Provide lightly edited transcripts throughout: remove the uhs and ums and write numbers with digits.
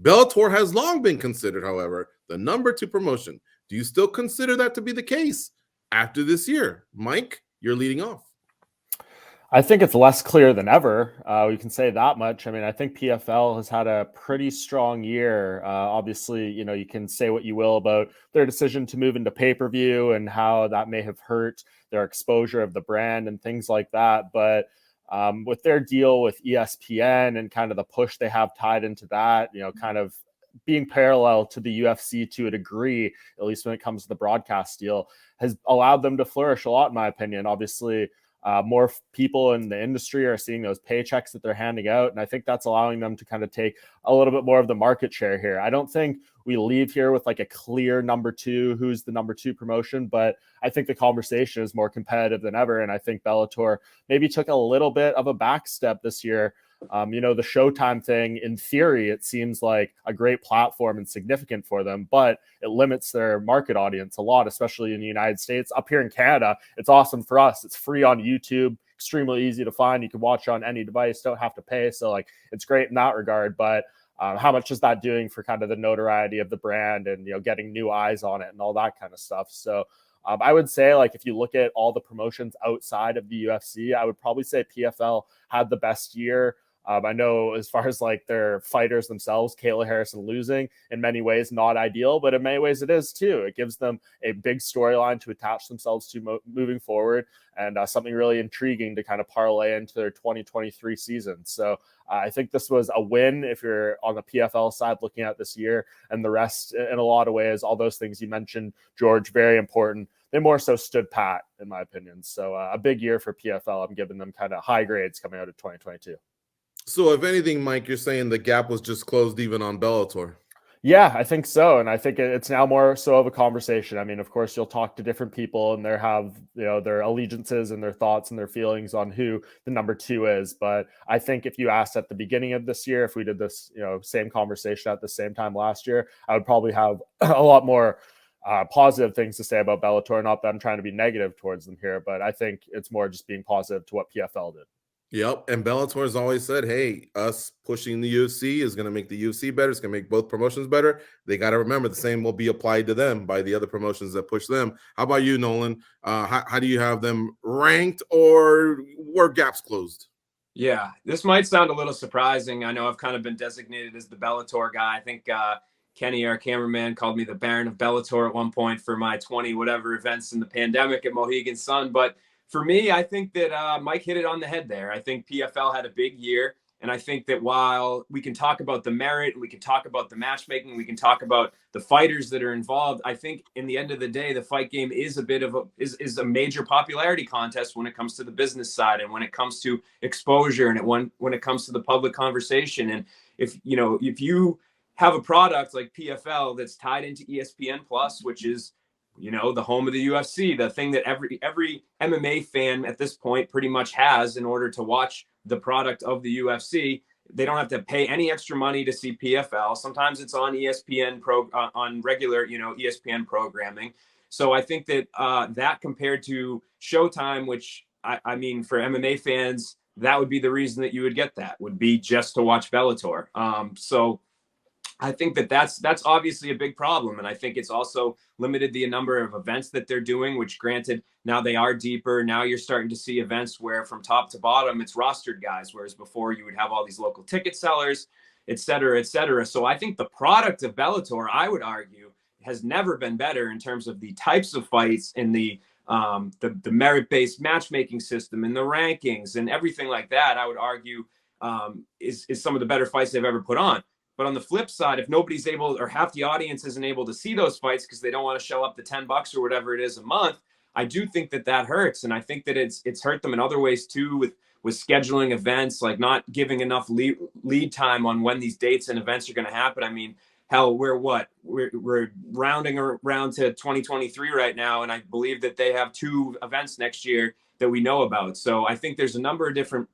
Bellator has long been considered, however, the number 2 promotion. Do you still consider that to be the case after this year? Mike, you're leading off. I think it's less clear than ever. We can say that much. I mean, I think PFL has had a pretty strong year. Obviously, you can say what you will about their decision to move into pay-per-view and how that may have hurt their exposure of the brand and things like that. But with their deal with ESPN and kind of the push they have tied into that, kind of being parallel to the UFC to a degree, at least when it comes to the broadcast deal, has allowed them to flourish a lot, in my opinion. Obviously, more people in the industry are seeing those paychecks that they're handing out. And I think that's allowing them to kind of take a little bit more of the market share here. I don't think we leave here with like a clear number 2, who's the number 2 promotion, but I think the conversation is more competitive than ever. And I think Bellator maybe took a little bit of a back step this year. The Showtime thing, in theory, it seems like a great platform and significant for them, but it limits their market audience a lot, especially in the United States. Up here in Canada, it's awesome for us. It's free on YouTube, extremely easy to find. You can watch on any device, don't have to pay. So it's great in that regard. But how much is that doing for kind of the notoriety of the brand and, getting new eyes on it and all that kind of stuff? So I would say, if you look at all the promotions outside of the UFC, I would probably say PFL had the best year. I know as far as their fighters themselves, Kayla Harrison losing, in many ways not ideal, but in many ways it is too. It gives them a big storyline to attach themselves to moving forward, and something really intriguing to kind of parlay into their 2023 season. So I think this was a win if you're on the PFL side looking at this year, and the rest, in a lot of ways, all those things you mentioned, George, very important. They more so stood pat, in my opinion. So a big year for PFL. I'm giving them kind of high grades coming out of 2022. So if anything, Mike, you're saying the gap was just closed even on Bellator. Yeah, I think so. And I think it's now more so of a conversation. I mean, of course, you'll talk to different people and they have, their allegiances and their thoughts and their feelings on who the number 2 is. But I think if you asked at the beginning of this year, if we did this, same conversation at the same time last year, I would probably have a lot more positive things to say about Bellator. Not that I'm trying to be negative towards them here, but I think it's more just being positive to what PFL did. Yep. And Bellator has always said, hey, us pushing the UFC is going to make the UFC better. It's going to make both promotions better. They got to remember the same will be applied to them by the other promotions that push them. How about you, Nolan? How do you have them ranked, or were gaps closed? Yeah, this might sound a little surprising. I know I've kind of been designated as the Bellator guy. I think Kenny, our cameraman, called me the Baron of Bellator at one point for my 20 whatever events in the pandemic at Mohegan Sun. But for me, I think that Mike hit it on the head there. I think PFL had a big year. And I think that while we can talk about the merit, we can talk about the matchmaking, we can talk about the fighters that are involved, I think in the end of the day, the fight game is a bit of a major popularity contest when it comes to the business side and when it comes to exposure and when it comes to the public conversation. And if you have a product like PFL that's tied into ESPN Plus, which is the home of the UFC, the thing that every MMA fan at this point pretty much has in order to watch the product of the UFC. They don't have to pay any extra money to see PFL. Sometimes it's on ESPN on regular, ESPN programming. So I think that that compared to Showtime, which I mean, for MMA fans, that would be the reason that you would get that, would be just to watch Bellator. So I think that that's obviously a big problem. And I think it's also limited the number of events that they're doing, which granted, now they are deeper. Now you're starting to see events where from top to bottom, it's rostered guys, whereas before you would have all these local ticket sellers, et cetera, et cetera. So I think the product of Bellator, I would argue, has never been better in terms of the types of fights and the merit-based matchmaking system and the rankings and everything like that. I would argue is some of the better fights they've ever put on. But on the flip side, if nobody's able, or half the audience isn't able to see those fights because they don't want to shell up the $10 or whatever it is a month, I do think that hurts. And I think that it's hurt them in other ways too, with scheduling events, like not giving enough lead time on when these dates and events are going to happen. I mean, hell, we're rounding around to 2023 right now. And I believe that they have 2 events next year that we know about. So I think there's a number of different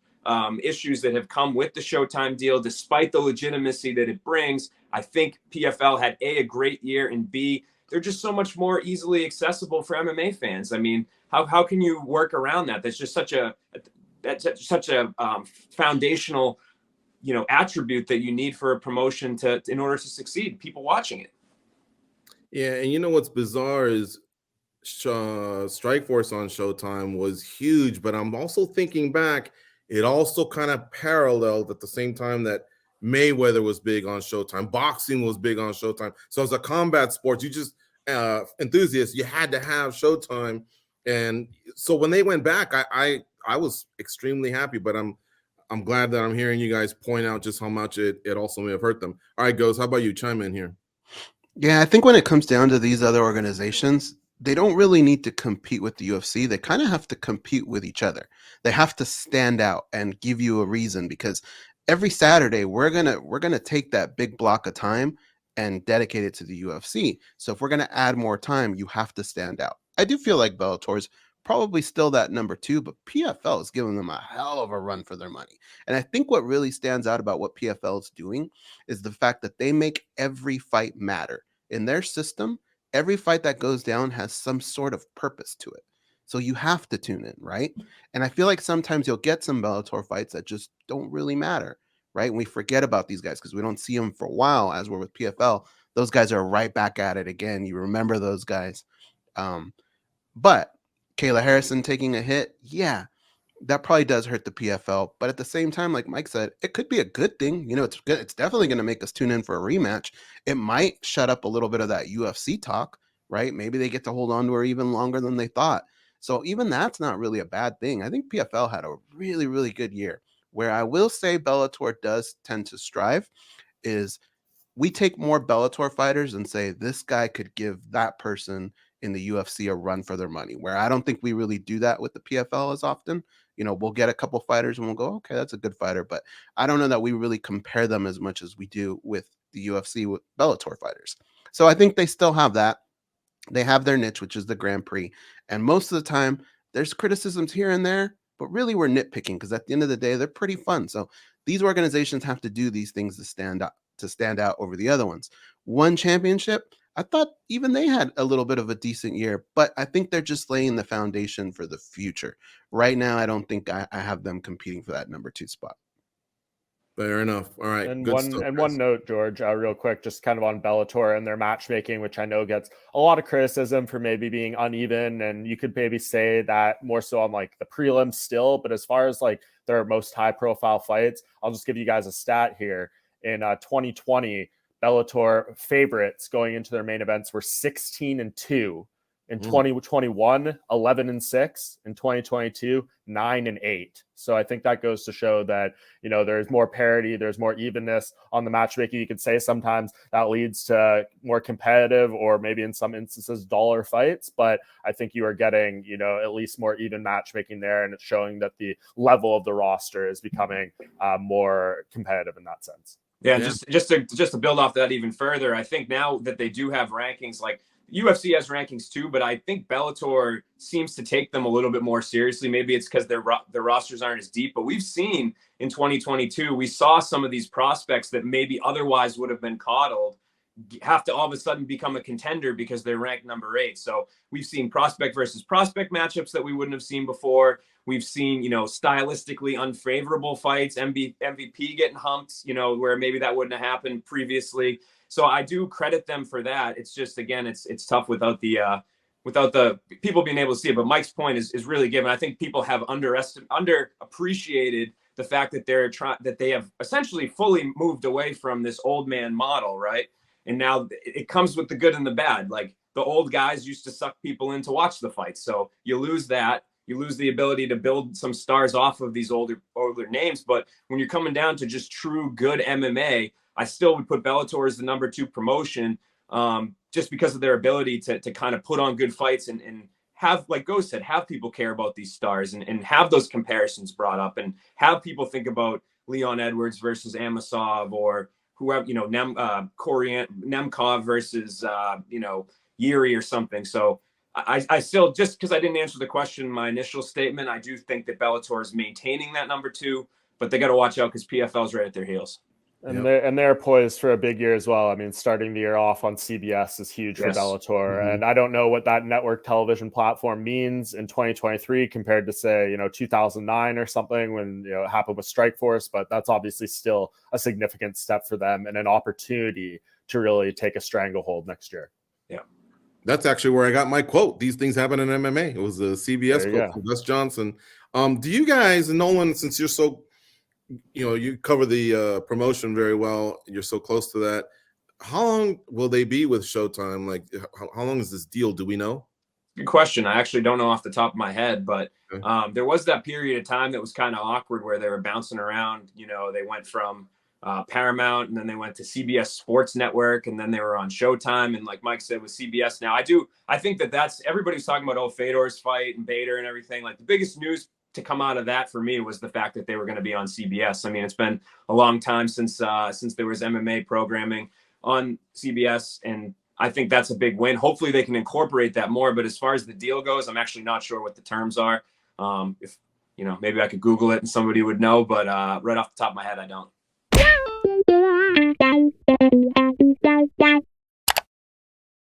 issues that have come with the Showtime deal, despite the legitimacy that it brings. I think PFL had a great year, and B, they're just so much more easily accessible for MMA fans. I mean, how can you work around that? That's just such a foundational, attribute that you need for a promotion in order to succeed. People watching it. Yeah, and you know what's bizarre is Strikeforce on Showtime was huge, but I'm also thinking back, it also kind of paralleled at the same time that Mayweather was big on Showtime, boxing was big on Showtime. So as a combat sport, you just enthusiasts, you had to have Showtime, and so when they went back, I was extremely happy. But I'm glad that I'm hearing you guys point out just how much it also may have hurt them. All right, Ghost, how about you? Chime in here. Yeah, I think when it comes down to these other organizations, they don't really need to compete with the UFC. They kind of have to compete with each other. They have to stand out and give you a reason, because every Saturday we're gonna take that big block of time and dedicate it to the UFC. So if we're gonna add more time, you have to stand out. I do feel like Bellator's probably still that number two, but PFL is giving them a hell of a run for their money. And I think what really stands out about what PFL is doing is the fact that they make every fight matter. In their system, every fight that goes down has some sort of purpose to it. So you have to tune in, right? And I feel like sometimes you'll get some Bellator fights that just don't really matter, right? And we forget about these guys because we don't see them for a while. As we're with PFL, those guys are right back at it again. You remember those guys. But Kayla Harrison taking a hit, yeah, that probably does hurt the PFL. But at the same time, like Mike said, it could be a good thing. It's good. It's definitely going to make us tune in for a rematch. It might shut up a little bit of that UFC talk, right? Maybe they get to hold on to her even longer than they thought. So even that's not really a bad thing. I think PFL had a really, really good year. Where I will say Bellator does tend to strive is we take more Bellator fighters and say this guy could give that person in the UFC a run for their money, where I don't think we really do that with the PFL as often. We'll get a couple fighters and we'll go, okay, that's a good fighter. But I don't know that we really compare them as much as we do with the UFC with Bellator fighters. So I think they still have that. They have their niche, which is the Grand Prix. And most of the time, there's criticisms here and there, but really we're nitpicking because at the end of the day, they're pretty fun. So these organizations have to do these things to stand out over the other ones. One championship, I thought even they had a little bit of a decent year, but I think they're just laying the foundation for the future. Right now, I don't think I have them competing for that number 2 spot. Fair enough. All right. And Good stuff, one note, George, real quick, just kind of on Bellator and their matchmaking, which I know gets a lot of criticism for maybe being uneven, and you could maybe say that more so on like the prelims still. But as far as like their most high-profile fights, I'll just give you guys a stat here. In 2020, Bellator favorites going into their main events were 16-2. In 2021, 11-6. In 2022, 9-8. So I think that goes to show that, there's more parity, there's more evenness on the matchmaking. You could say sometimes that leads to more competitive or maybe in some instances dollar fights, but I think you are getting, at least more even matchmaking there, and it's showing that the level of the roster is becoming more competitive in that sense. Yeah, just to build off that even further, I think now that they do have rankings, like UFC has rankings too, but I think Bellator seems to take them a little bit more seriously. Maybe it's because their rosters aren't as deep, but we've seen in 2022, we saw some of these prospects that maybe otherwise would have been coddled have to all of a sudden become a contender because they're ranked number 8. So we've seen prospect versus prospect matchups that we wouldn't have seen before. We've seen, stylistically unfavorable fights, MVP getting humped, where maybe that wouldn't have happened previously. So I do credit them for that. It's just, again, it's tough without the people being able to see it. But Mike's point is really given. I think people have underappreciated the fact that that they have essentially fully moved away from this old man model, right? And now it comes with the good and the bad. Like the old guys used to suck people in to watch the fights. So you lose that. You lose the ability to build some stars off of these older names. But when you're coming down to just true good MMA, I still would put Bellator as the number 2 promotion, just because of their ability to kind of put on good fights and have, like Ghost said, have people care about these stars and have those comparisons brought up and have people think about Leon Edwards versus Amasov or whoever, Nemkov versus, Yuri or something. So I still, just because I didn't answer the question in my initial statement, I do think that Bellator is maintaining that number 2, but they got to watch out because PFL is right at their heels. And they're poised for a big year as well. I mean, starting the year off on CBS is huge for Yes. Bellator. And I don't know what that network television platform means in 2023 compared to, say, 2009 or something when, it happened with Strikeforce, but that's obviously still a significant step for them and an opportunity to really take a stranglehold next year. Yeah. That's actually where I got my quote. These things happen in MMA. It was a CBS quote from Gus Johnson. Do you guys, Nolan, since you're so, you cover the promotion very well, you're so close to that, how long will they be with Showtime? Like, how long is this deal? Do we know? Good question. I actually don't know off the top of my head, but there was that period of time that was kind of awkward where they were bouncing around. They went from Paramount, and then they went to CBS Sports Network, and then they were on Showtime. And like Mike said, with CBS now, I think that's everybody's talking about Fedor's fight and Bader and everything. Like, the biggest news to come out of that for me was the fact that they were going to be on CBS. I mean, it's been a long time since there was MMA programming on CBS, and I think that's a big win. Hopefully they can incorporate that more. But as far as the deal goes, I'm actually not sure what the terms are. If maybe I could Google it and somebody would know, but right off the top of my head, I don't.